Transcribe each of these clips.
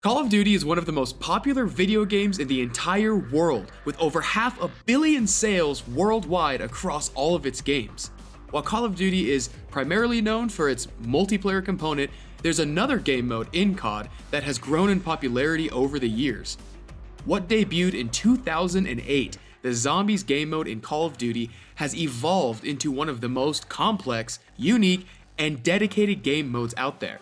Call of Duty is one of the most popular video games in the entire world, with over 500 million sales worldwide across all of its games. While Call of Duty is primarily known for its multiplayer component, there's another game mode in COD that has grown in popularity over the years. What debuted in 2008, the Zombies game mode in Call of Duty has evolved into one of the most complex, unique, and dedicated game modes out there.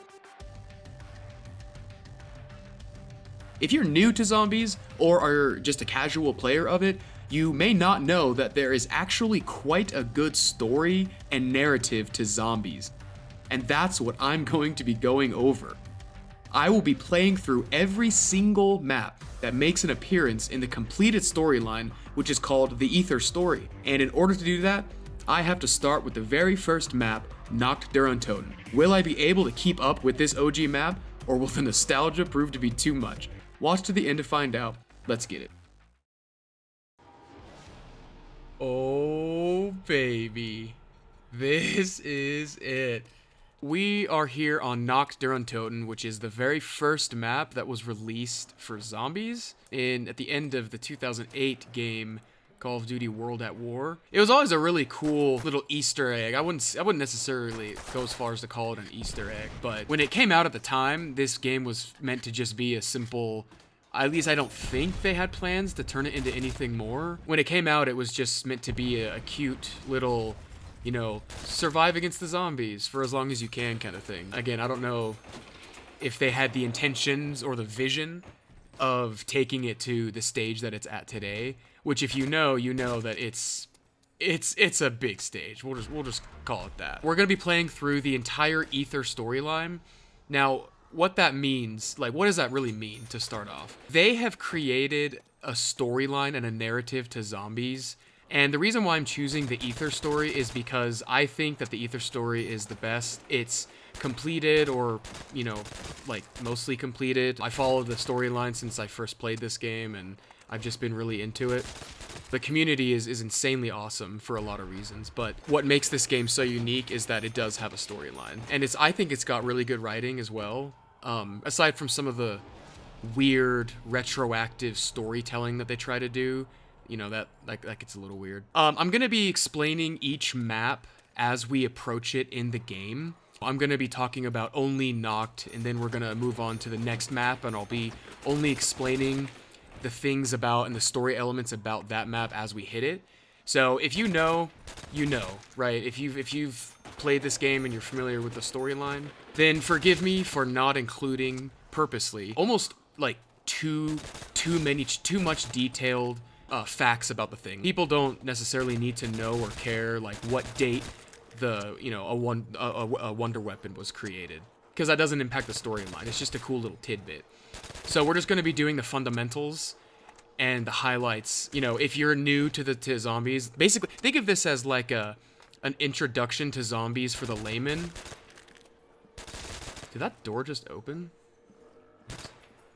If you're new to Zombies, or are just a casual player of it, you may not know that there is actually quite a good story and narrative to Zombies. And that's what I'm going to be going over. I will be playing through every single map that makes an appearance in the completed storyline, which is called the Aether story. And in order to do that, I have to start with the very first map, Nacht Der Untoten. Will I be able to keep up with this OG map, or will the nostalgia prove to be too much? Watch to the end to find out. Let's get it. Oh, baby. This is it. We are here on Nacht Der Untoten, which is the very first map that was released for Zombies at the end of the 2008 game Call of Duty World at War. It was always a really cool little Easter egg. I wouldn't necessarily go as far as to call it an Easter egg, but when it came out at the time, this game was meant to just be a simple, at least I don't think they had plans to turn it into anything more. When it came out, it was just meant to be a cute little, you know, survive against the zombies for as long as you can kind of thing. Again, I don't know if they had the intentions or the vision of taking it to the stage that it's at today, which if you know that it's a big stage. We'll just call it that. We're going to be playing through the entire Aether storyline. Now, what that means, like, what does that really mean to start off? They have created a storyline and a narrative to Zombies, and the reason why I'm choosing the Aether story is because I think that the Aether story is the best. It's completed, or, you know, like, mostly completed. I followed the storyline since I first played this game, and I've just been really into it. The community is insanely awesome for a lot of reasons, but what makes this game so unique is that it does have a storyline. And I think it's got really good writing as well. Aside from some of the weird, retroactive storytelling that they try to do, you know, that gets a little weird. I'm gonna be explaining each map as we approach it in the game. I'm gonna be talking about only Nacht, and then we're gonna move on to the next map, and I'll be only explaining the things about and the story elements about that map as we hit it. So if you know, you know, right? If you've played this game and you're familiar with the storyline, then forgive me for not including purposely almost like too much detailed facts about the thing. People don't necessarily need to know or care like what date a wonder weapon was created, because that doesn't impact the storyline. It's just a cool little tidbit. So we're just going to be doing the fundamentals and the highlights. You know, if you're new to Zombies, basically think of this as like an introduction to Zombies for the layman. Did that door just open?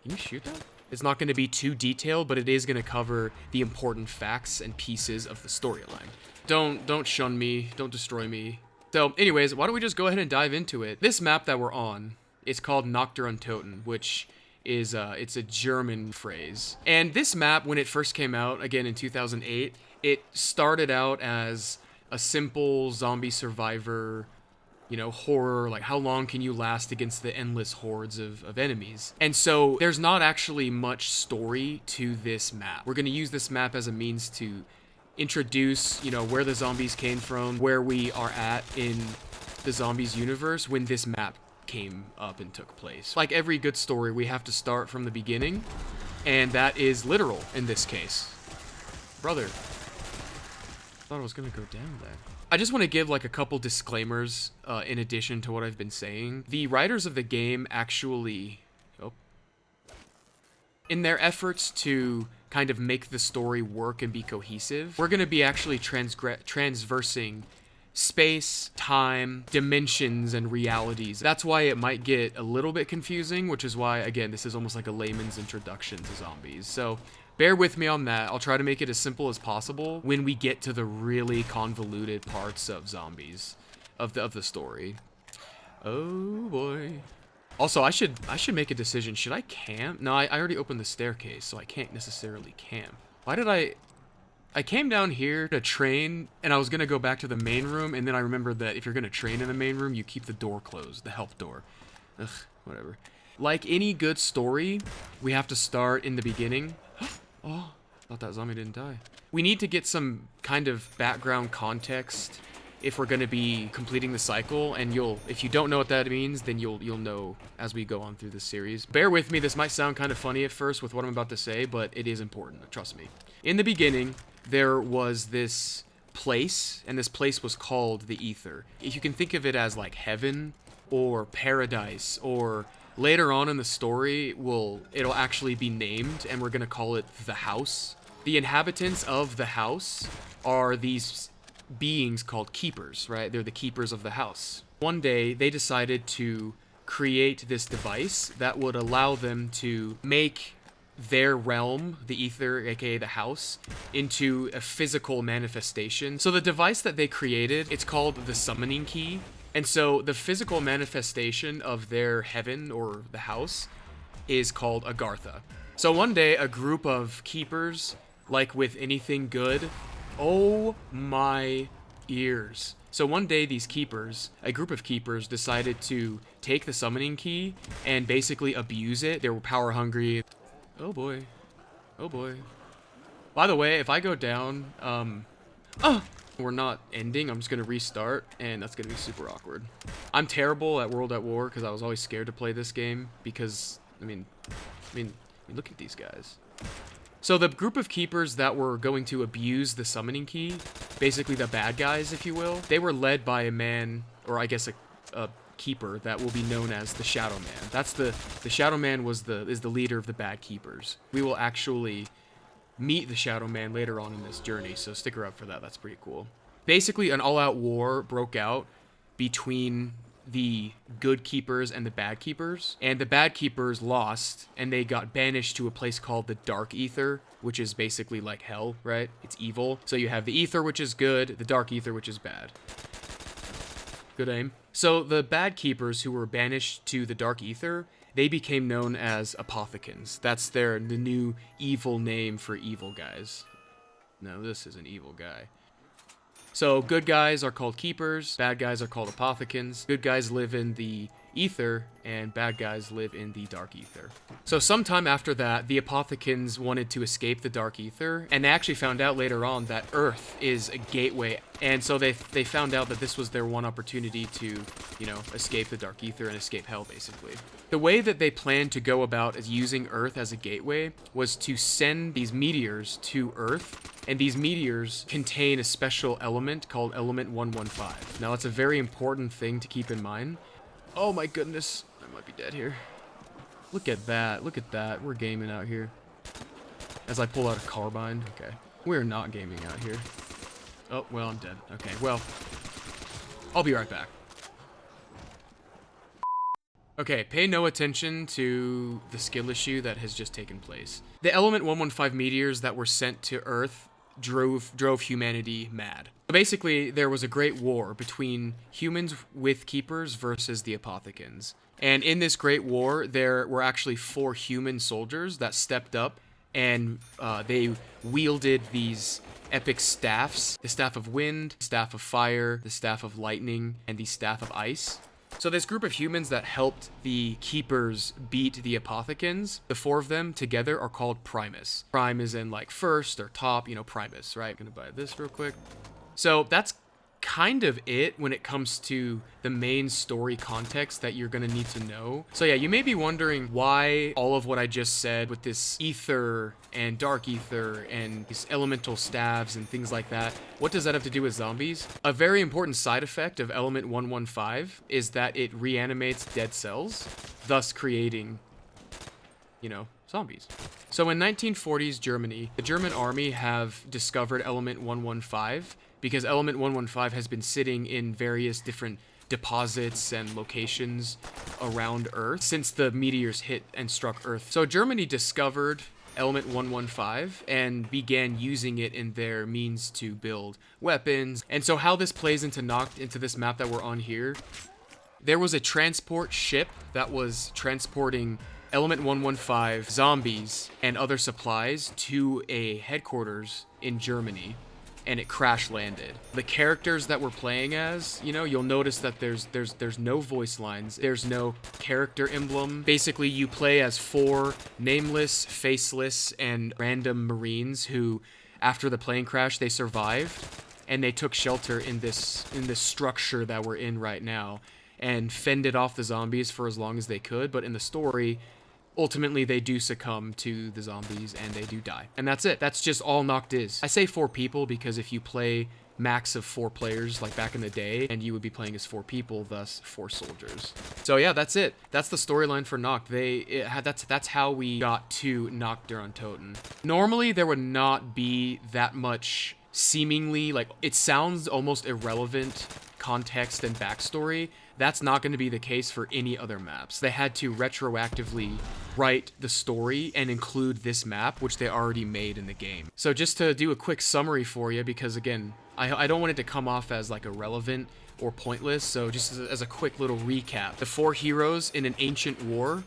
Can you shoot that? It's not going to be too detailed, but it is going to cover the important facts and pieces of the storyline. Don't shun me, don't destroy me. So anyways, why don't we just go ahead and dive into it. This map that we're on is called Nacht Der Untoten, which is it's a German phrase. And this map, when it first came out, again in 2008, it started out as a simple zombie survivor, you know, horror, like how long can you last against the endless hordes of enemies? And so there's not actually much story to this map. We're going to use this map as a means to introduce, you know, where the zombies came from, where we are at in the Zombies universe when this map came up and took place. Like every good story, we have to start from the beginning, and that is literal in this case. Brother, I thought I was gonna go down there. I just want to give like a couple disclaimers in addition to what I've been saying. The writers of the game actually, in their efforts to kind of make the story work and be cohesive, we're gonna be actually transversing space, time, dimensions, and realities. That's why it might get a little bit confusing, which is why, again, this is almost like a layman's introduction to Zombies. So bear with me on that. I'll try to make it as simple as possible when we get to the really convoluted parts of Zombies, of the story. Oh boy. Also, I should make a decision. Should I camp? No, I already opened the staircase, so I can't necessarily camp. Why did I came down here to train, and I was gonna go back to the main room, and then I remembered that if you're gonna train in the main room, you keep the door closed, the help door. Ugh, whatever. Like any good story, we have to start in the beginning. Oh, thought that zombie didn't die. We need to get some kind of background context if we're gonna be completing the cycle, and if you don't know what that means, then you'll know as we go on through this series. Bear with me, this might sound kind of funny at first with what I'm about to say, but it is important, trust me. In the beginning, there was this place, and this place was called the Aether. If you can think of it as like heaven or paradise, or later on in the story, it'll actually be named, and we're gonna call it the house. The inhabitants of the house are these beings called keepers, right? They're the keepers of the house. One day, they decided to create this device that would allow them to make their realm, the Aether, aka the house, into a physical manifestation. So the device that they created, it's called the summoning key. And so the physical manifestation of their heaven or the house is called Agartha. So one day, a group of keepers, like with anything good, oh my ears. So one day these keepers, a group of keepers, decided to take the summoning key and basically abuse it. They were power hungry. Oh boy. Oh boy. By the way, if I go down, we're not ending. I'm just going to restart, and that's going to be super awkward. I'm terrible at World at War because I was always scared to play this game because, I mean, look at these guys. So the group of keepers that were going to abuse the summoning key, basically the bad guys, if you will, they were led by a man, or I guess a keeper that will be known as the Shadow Man. That's the Shadow Man is the leader of the bad keepers. We will actually meet the Shadow Man later on in this journey, so stick around for that. That's pretty cool. Basically, an all-out war broke out between the good keepers and the bad keepers, and the bad keepers lost, and they got banished to a place called the Dark Aether, which is basically like hell, right? It's evil. So you have the Aether, which is good, the Dark Aether, which is bad. Good aim. So the bad keepers who were banished to the Dark Aether, they became known as Apothicans. That's the new evil name for evil guys. No, this is an evil guy. So good guys are called keepers, bad guys are called Apothicans. Good guys live in the Aether, and bad guys live in the Dark Aether. So sometime after that, the Apothicans wanted to escape the Dark Aether, and they actually found out later on that Earth is a gateway, and so they found out that this was their one opportunity to, escape the Dark Aether and escape hell, basically. The way that they planned to go about as using Earth as a gateway was to send these meteors to Earth, and these meteors contain a special element called element 115. Now, it's a very important thing to keep in mind. Oh my goodness, I might be dead here. Look at that, we're gaming out here. As I pull out a carbine, okay. We're not gaming out here. Oh, well, I'm dead. Okay, well, I'll be right back. Okay, pay no attention to the skill issue that has just taken place. The element 115 meteors that were sent to Earth drove humanity mad. Basically, there was a great war between humans with keepers versus the Apothicans. And in this great war, there were actually 4 human soldiers that stepped up, and they wielded these epic staffs: the Staff of Wind, Staff of Fire, the Staff of Lightning, and the Staff of Ice. So this group of humans that helped the keepers beat the Apothicans, the 4 of them together are called Primus. Prime is in like first or top, Primus, right? Gonna buy this real quick. So that's kind of it when it comes to the main story context that you're gonna need to know. So yeah, you may be wondering why all of what I just said with this Aether and Dark Aether and these elemental staves and things like that, what does that have to do with zombies? A very important side effect of element 115 is that it reanimates dead cells, thus creating, zombies. So in 1940s Germany, the German army have discovered element 115 because element 115 has been sitting in various different deposits and locations around Earth since the meteors hit and struck Earth. So Germany discovered element 115 and began using it in their means to build weapons. And so how this plays into this map that we're on here, there was a transport ship that was transporting Element 115 zombies and other supplies to a headquarters in Germany, and it crash landed. The characters that we're playing as, you know, you'll notice that there's no voice lines, there's no character emblem. Basically, you play as 4 nameless, faceless, and random Marines who, after the plane crash, they survived, and they took shelter in this structure that we're in right now, and fended off the zombies for as long as they could. But in the story, ultimately, they do succumb to the zombies, and they do die. And that's it. That's just all Nacht is. I say 4 people because if you play max of 4 players, like back in the day, and you would be playing as 4 people, thus 4 soldiers. So yeah, that's it. That's the storyline for Nacht. That's how we got to Nacht Der Untoten. Normally, there would not be that much seemingly, like, it sounds almost irrelevant context and backstory. That's not going to be the case for any other maps. They had to retroactively write the story and include this map, which they already made in the game. So just to do a quick summary for you, because again, I don't want it to come off as like irrelevant or pointless, so just as a quick little recap. The 4 heroes in an ancient war,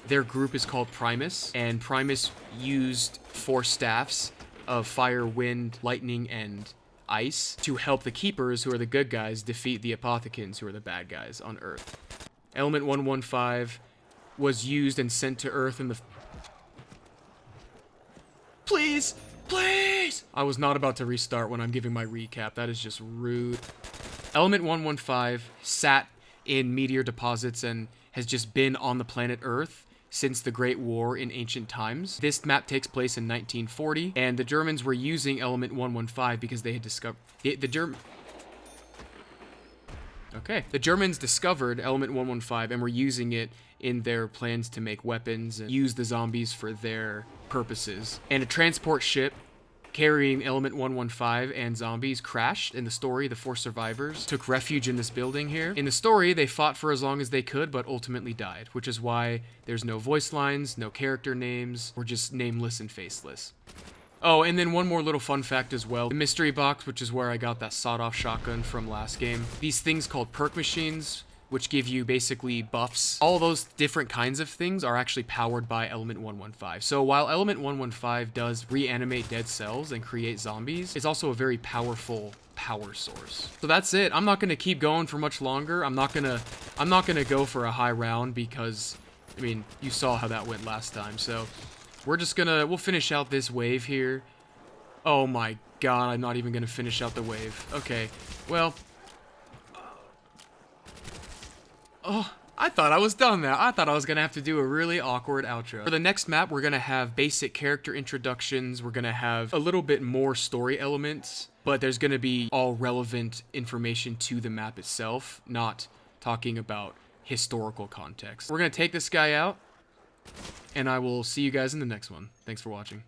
their group is called Primus, and Primus used 4 staffs of fire, wind, lightning, and ice to help the Keepers, who are the good guys, defeat the Apothecans, who are the bad guys on Earth. Element 115 was used and sent to Earth in the... Please! Please! I was not about to restart when I'm giving my recap. That is just rude. Element 115 sat in meteor deposits and has just been on the planet Earth since the Great War in ancient times. This map takes place in 1940, and the Germans were using Element 115 because they had discovered... The Germans discovered Element 115 and were using it in their plans to make weapons and use the zombies for their purposes. And a transport ship carrying Element 115 and zombies crashed. In the story, the 4 survivors took refuge in this building here. In the story, they fought for as long as they could, but ultimately died, which is why there's no voice lines, no character names, or just nameless and faceless. Oh, and then one more little fun fact as well. The mystery box, which is where I got that sawed-off shotgun from last game. These things called perk machines, which give you basically buffs. All those different kinds of things are actually powered by Element 115. So while Element 115 does reanimate dead cells and create zombies, it's also a very powerful power source. So that's it. I'm not gonna keep going for much longer. I'm not gonna go for a high round because, I mean, you saw how that went last time. So we'll finish out this wave here. Oh my god, I'm not even gonna finish out the wave. Okay, well, oh, I thought I was done now. I thought I was going to have to do a really awkward outro. For the next map, we're going to have basic character introductions. We're going to have a little bit more story elements, but there's going to be all relevant information to the map itself, not talking about historical context. We're going to take this guy out, and I will see you guys in the next one. Thanks for watching.